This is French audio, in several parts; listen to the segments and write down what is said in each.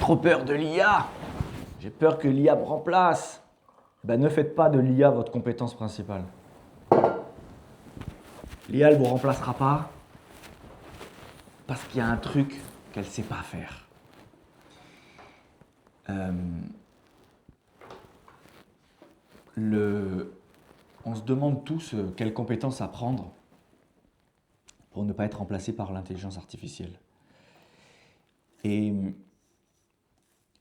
trop peur de l'IA. J'ai peur que l'IA me remplace. Ben, ne faites pas de l'IA votre compétence principale. L'IA ne vous remplacera pas parce qu'il y a un truc qu'elle ne sait pas faire. On se demande tous quelles compétences apprendre pour ne pas être remplacé par l'intelligence artificielle. Et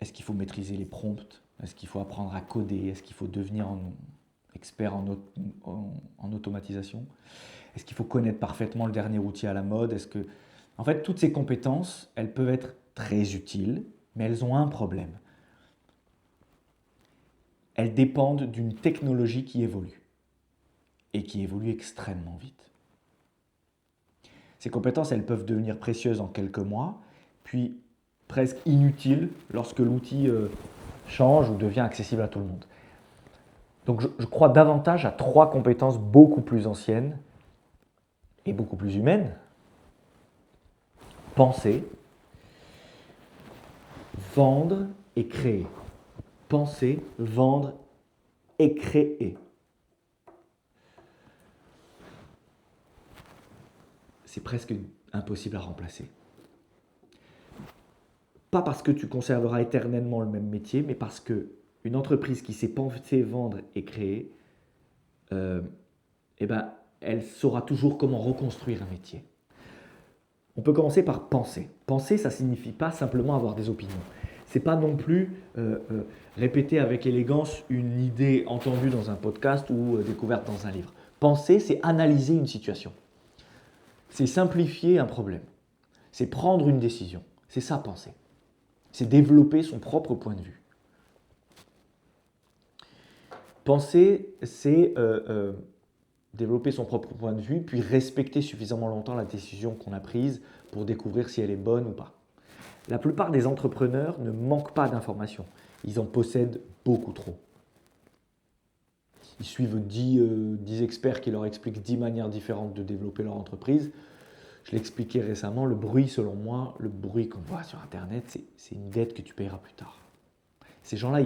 est-ce qu'il faut maîtriser les prompts? Est-ce qu'il faut apprendre à coder? Est-ce qu'il faut devenir expert en automatisation? Est-ce qu'il faut connaître parfaitement le dernier outil à la mode? En fait, toutes ces compétences, elles peuvent être très utiles, mais elles ont un problème. Elles dépendent d'une technologie qui évolue, et qui évolue extrêmement vite. Ces compétences, elles peuvent devenir précieuses en quelques mois, puis presque inutiles lorsque l'outil change ou devient accessible à tout le monde. Donc je crois davantage à 3 compétences beaucoup plus anciennes et beaucoup plus humaines. Penser, vendre et créer. Penser, vendre et créer. C'est presque impossible à remplacer. Pas parce que tu conserveras éternellement le même métier, mais parce qu'une entreprise qui sait penser, vendre et créer, elle saura toujours comment reconstruire un métier. On peut commencer par penser. Penser, ça ne signifie pas simplement avoir des opinions. Ce n'est pas non plus répéter avec élégance une idée entendue dans un podcast ou découverte dans un livre. Penser, c'est analyser une situation. C'est simplifier un problème. C'est prendre une décision. C'est ça, penser. C'est développer son propre point de vue. Penser, c'est développer son propre point de vue, puis respecter suffisamment longtemps la décision qu'on a prise pour découvrir si elle est bonne ou pas. La plupart des entrepreneurs ne manquent pas d'informations. Ils en possèdent beaucoup trop. Ils suivent 10 experts qui leur expliquent 10 manières différentes de développer leur entreprise. Je l'expliquais récemment, le bruit, selon moi, le bruit qu'on voit sur Internet, c'est une dette que tu payeras plus tard. Ces gens-là,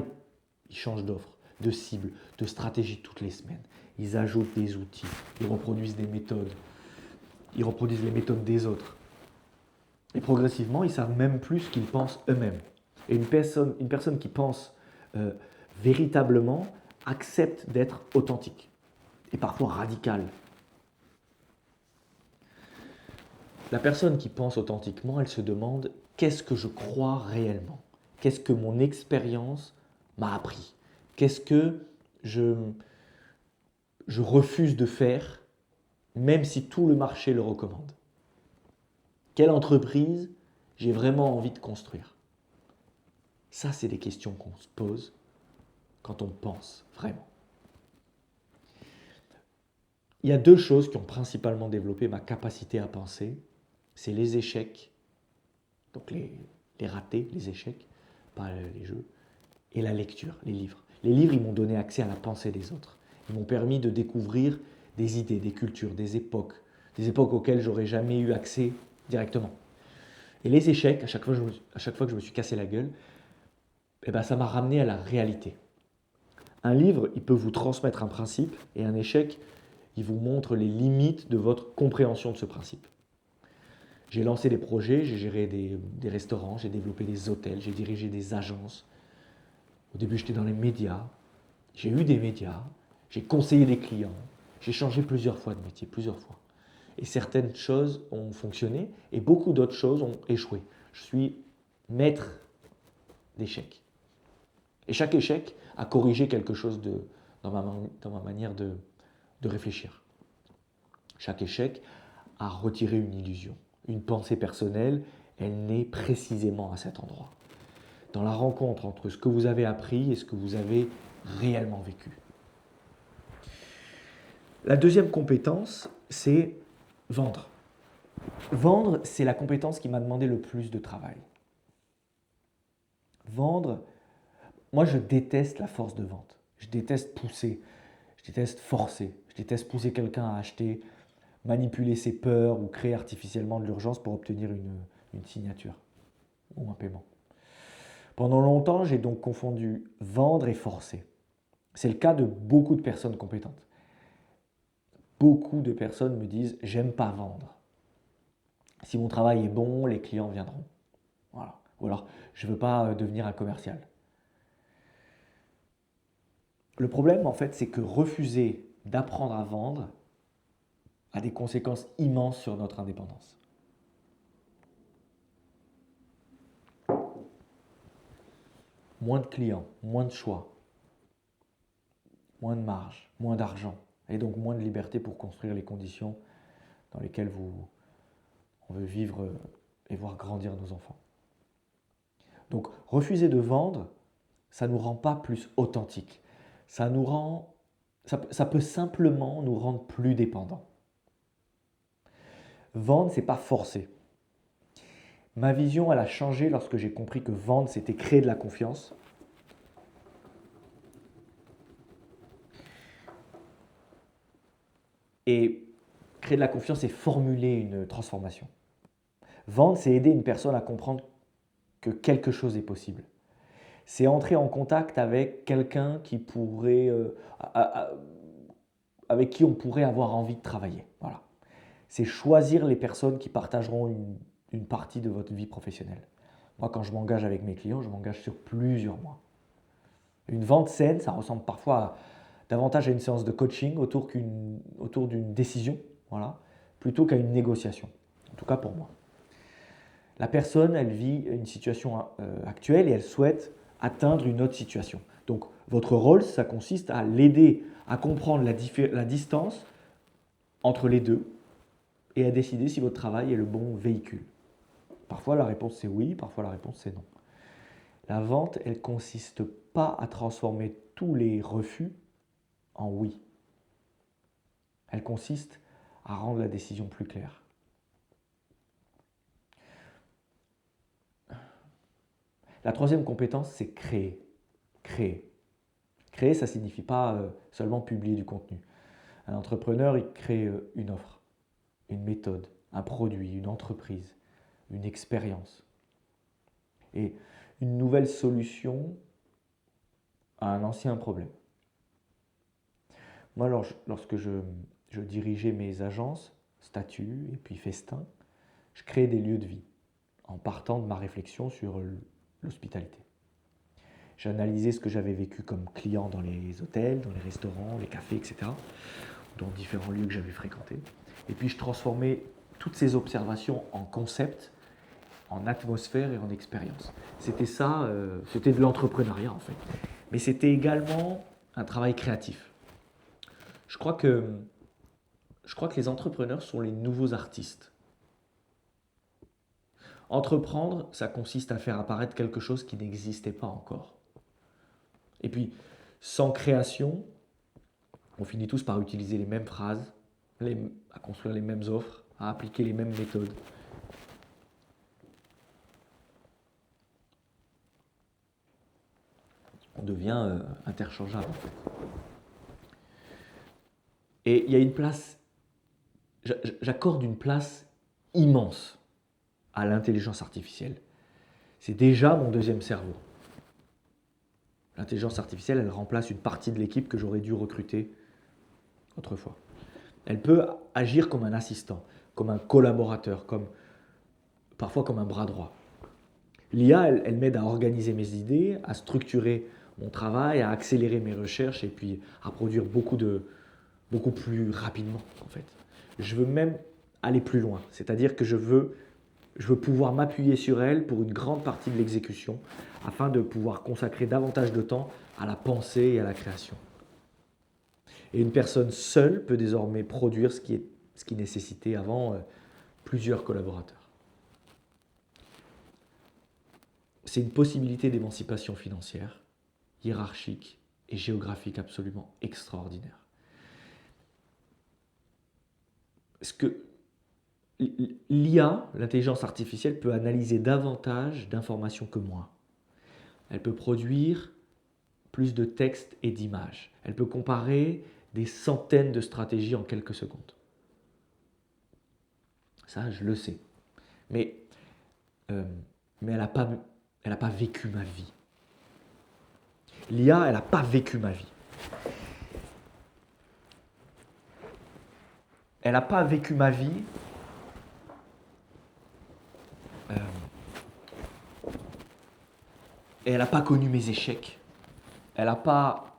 ils changent d'offre, de cible, de stratégie toutes les semaines. Ils ajoutent des outils, ils reproduisent des méthodes, ils reproduisent les méthodes des autres. Et progressivement, ils ne savent même plus ce qu'ils pensent eux-mêmes. Et une personne qui pense véritablement accepte d'être authentique et parfois radicale. La personne qui pense authentiquement, elle se demande qu'est-ce que je crois réellement? Qu'est-ce que mon expérience m'a appris? Qu'est-ce que je refuse de faire, même si tout le marché le recommande? Quelle entreprise j'ai vraiment envie de construire? Ça, c'est des questions qu'on se pose quand on pense vraiment. Il y a 2 choses qui ont principalement développé ma capacité à penser. C'est les échecs, donc les ratés, les échecs, pas les jeux, et la lecture, les livres. Les livres, ils m'ont donné accès à la pensée des autres. Ils m'ont permis de découvrir des idées, des cultures, des époques auxquelles j'aurais jamais eu accès directement. Et les échecs, à chaque fois que je me suis cassé la gueule, ça m'a ramené à la réalité. Un livre, il peut vous transmettre un principe, et un échec, il vous montre les limites de votre compréhension de ce principe. J'ai lancé des projets, j'ai géré des restaurants, j'ai développé des hôtels, j'ai dirigé des agences. Au début, j'étais dans les médias. J'ai eu des médias, j'ai conseillé des clients, j'ai changé plusieurs fois de métier, plusieurs fois. Et certaines choses ont fonctionné et beaucoup d'autres choses ont échoué. Je suis maître d'échecs. Et chaque échec a corrigé quelque chose dans ma manière de réfléchir. Chaque échec a retiré une illusion. Une pensée personnelle, elle naît précisément à cet endroit. Dans la rencontre entre ce que vous avez appris et ce que vous avez réellement vécu. La deuxième compétence, c'est vendre. Vendre, c'est la compétence qui m'a demandé le plus de travail. Vendre, moi je déteste la force de vente. Je déteste pousser, je déteste forcer, je déteste pousser quelqu'un à acheter, manipuler ses peurs ou créer artificiellement de l'urgence pour obtenir une signature ou un paiement. Pendant longtemps, j'ai donc confondu vendre et forcer. C'est le cas de beaucoup de personnes compétentes. Beaucoup de personnes me disent « j'aime pas vendre ». Si mon travail est bon, les clients viendront. Voilà. Ou alors, je ne veux pas devenir un commercial. Le problème, en fait, c'est que refuser d'apprendre à vendre a des conséquences immenses sur notre indépendance. Moins de clients, moins de choix, moins de marge, moins d'argent, et donc moins de liberté pour construire les conditions dans lesquelles on veut vivre et voir grandir nos enfants. Donc, refuser de vendre, ça ne nous rend pas plus authentiques. Ça peut simplement nous rendre plus dépendants. Vendre, c'est pas forcer. Ma vision, elle a changé lorsque j'ai compris que vendre, c'était créer de la confiance. Et créer de la confiance, c'est formuler une transformation. Vendre, c'est aider une personne à comprendre que quelque chose est possible. C'est entrer en contact avec quelqu'un qui pourrait, avec qui on pourrait avoir envie de travailler. Voilà. C'est choisir les personnes qui partageront une partie de votre vie professionnelle. Moi, quand je m'engage avec mes clients, je m'engage sur plusieurs mois. Une vente saine, ça ressemble parfois davantage à une séance de coaching autour d'une décision, voilà, plutôt qu'à une négociation. En tout cas pour moi. La personne, elle vit une situation actuelle et elle souhaite atteindre une autre situation. Donc votre rôle, ça consiste à l'aider à comprendre la distance entre les deux et à décider si votre travail est le bon véhicule. Parfois la réponse c'est oui, parfois la réponse c'est non. La vente, elle ne consiste pas à transformer tous les refus en oui. Elle consiste à rendre la décision plus claire. La troisième compétence, c'est créer. Créer. Créer, ça ne signifie pas seulement publier du contenu. Un entrepreneur, il crée une offre, une méthode, un produit, une entreprise, une expérience et une nouvelle solution à un ancien problème. Moi, lorsque je dirigeais mes agences, Statut et puis Festin, je créais des lieux de vie en partant de ma réflexion sur l'hospitalité. J'analysais ce que j'avais vécu comme client dans les hôtels, dans les restaurants, les cafés, etc., dans différents lieux que j'avais fréquentés. Et puis je transformais toutes ces observations en concepts, en atmosphère et en expérience. C'était ça, c'était de l'entrepreneuriat en fait. Mais c'était également un travail créatif. Je crois que les entrepreneurs sont les nouveaux artistes. Entreprendre, ça consiste à faire apparaître quelque chose qui n'existait pas encore. Et puis, sans création, on finit tous par utiliser les mêmes phrases, à construire les mêmes offres, à appliquer les mêmes méthodes. On devient interchangeable en fait. Et il y a une place, j'accorde une place immense à l'intelligence artificielle. C'est déjà mon deuxième cerveau. L'intelligence artificielle, elle remplace une partie de l'équipe que j'aurais dû recruter autrefois. Elle peut agir comme un assistant, comme un collaborateur, parfois comme un bras droit. L'IA, elle m'aide à organiser mes idées, à structurer mon travail, à accélérer mes recherches et puis à produire beaucoup plus rapidement en fait. Je veux même aller plus loin, c'est-à-dire que je veux pouvoir m'appuyer sur elle pour une grande partie de l'exécution afin de pouvoir consacrer davantage de temps à la pensée et à la création. Et une personne seule peut désormais produire ce qui nécessitait avant plusieurs collaborateurs. C'est une possibilité d'émancipation financière, hiérarchique et géographique absolument extraordinaire. Ce que l'IA, l'intelligence artificielle, peut analyser davantage d'informations que moi. Elle peut produire plus de textes et d'images. Elle peut comparer des centaines de stratégies en quelques secondes. Ça, je le sais. Mais elle n'a elle n'a pas vécu ma vie. L'IA, elle n'a pas vécu ma vie. Elle n'a pas vécu ma vie. Et elle n'a pas connu mes échecs. Elle n'a pas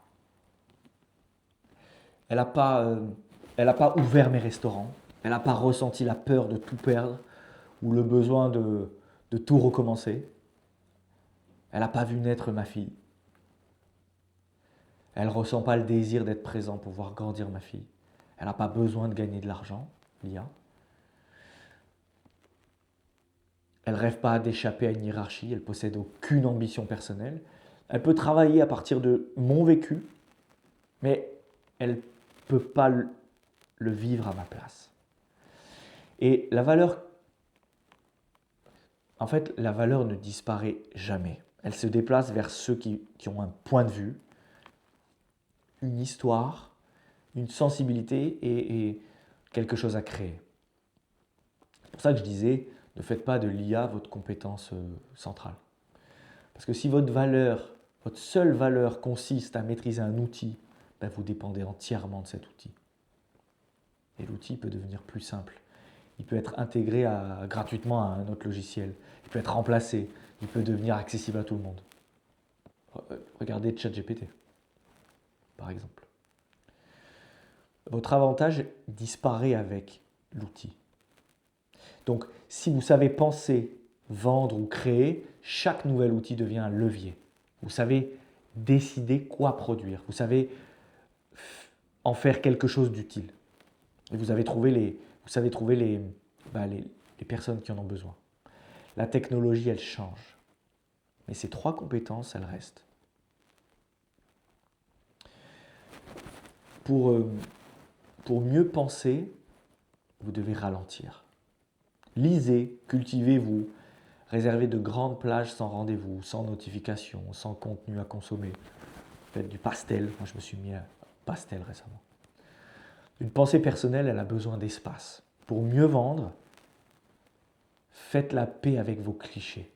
ouvert mes restaurants. Elle n'a pas ressenti la peur de tout perdre ou le besoin de tout recommencer. Elle n'a pas vu naître ma fille. Elle ne ressent pas le désir d'être présent pour voir grandir ma fille. Elle n'a pas besoin de gagner de l'argent, l'IA. Elle ne rêve pas d'échapper à une hiérarchie, elle ne possède aucune ambition personnelle. Elle peut travailler à partir de mon vécu, mais elle ne peut pas le vivre à ma place. Et la valeur, en fait, la valeur ne disparaît jamais. Elle se déplace vers ceux qui ont un point de vue, une histoire, une sensibilité et quelque chose à créer. C'est pour ça que je disais, ne faites pas de l'IA votre compétence centrale. Parce que si votre seule valeur consiste à maîtriser un outil, ben vous dépendez entièrement de cet outil. Et l'outil peut devenir plus simple. Il peut être intégré gratuitement à un autre logiciel. Il peut être remplacé. Il peut devenir accessible à tout le monde. Regardez ChatGPT, par exemple. Votre avantage disparaît avec l'outil. Donc, si vous savez penser, vendre ou créer, chaque nouvel outil devient un levier. Vous savez décider quoi produire. Vous savez en faire quelque chose d'utile. Et vous savez trouver les personnes qui en ont besoin. La technologie, elle change. Mais ces trois compétences, elles restent. Pour mieux penser, vous devez ralentir. Lisez, cultivez-vous, réservez de grandes plages sans rendez-vous, sans notification, sans contenu à consommer. Faites du pastel. Moi, je me suis mis à pastel récemment. Une pensée personnelle, elle a besoin d'espace. Pour mieux vendre, faites la paix avec vos clichés.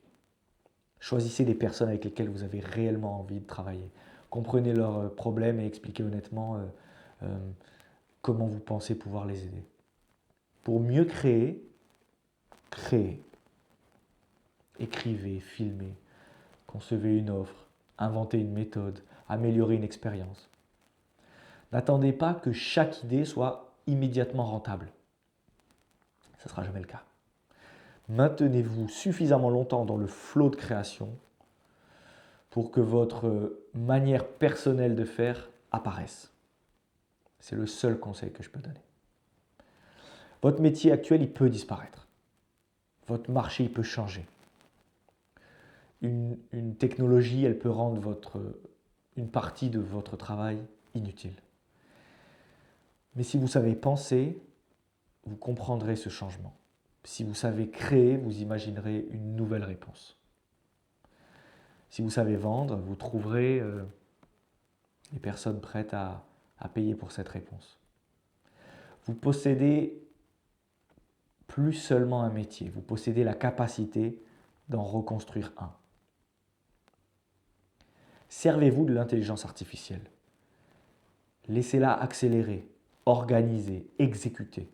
Choisissez des personnes avec lesquelles vous avez réellement envie de travailler. Comprenez leurs problèmes et expliquez honnêtement comment vous pensez pouvoir les aider. Pour mieux créer, créez. Écrivez, filmez, concevez une offre, inventez une méthode, améliorez une expérience. N'attendez pas que chaque idée soit immédiatement rentable. Ce ne sera jamais le cas. Maintenez-vous suffisamment longtemps dans le flot de création pour que votre manière personnelle de faire apparaisse. C'est le seul conseil que je peux donner. Votre métier actuel, il peut disparaître. Votre marché, il peut changer. Une technologie, elle peut rendre une partie de votre travail inutile. Mais si vous savez penser, vous comprendrez ce changement. Si vous savez créer, vous imaginerez une nouvelle réponse. Si vous savez vendre, vous trouverez les personnes prêtes à payer pour cette réponse. Vous possédez plus seulement un métier, vous possédez la capacité d'en reconstruire un. Servez-vous de l'intelligence artificielle. Laissez-la accélérer, organiser, exécuter.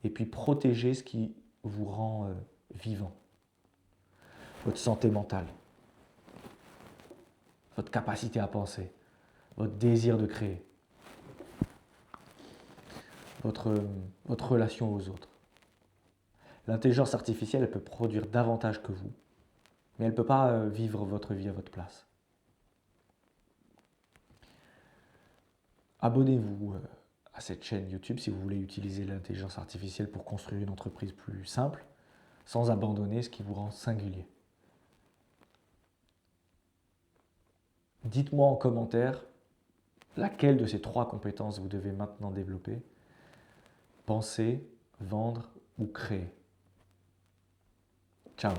Et puis protégez ce qui vous rend vivant. Votre santé mentale, votre capacité à penser, votre désir de créer, votre relation aux autres. L'intelligence artificielle, elle peut produire davantage que vous, mais elle ne peut pas vivre votre vie à votre place. Abonnez-vous à cette chaîne YouTube si vous voulez utiliser l'intelligence artificielle pour construire une entreprise plus simple, sans abandonner ce qui vous rend singulier. Dites-moi en commentaire laquelle de ces trois compétences vous devez maintenant développer. Penser, vendre ou créer. Ciao.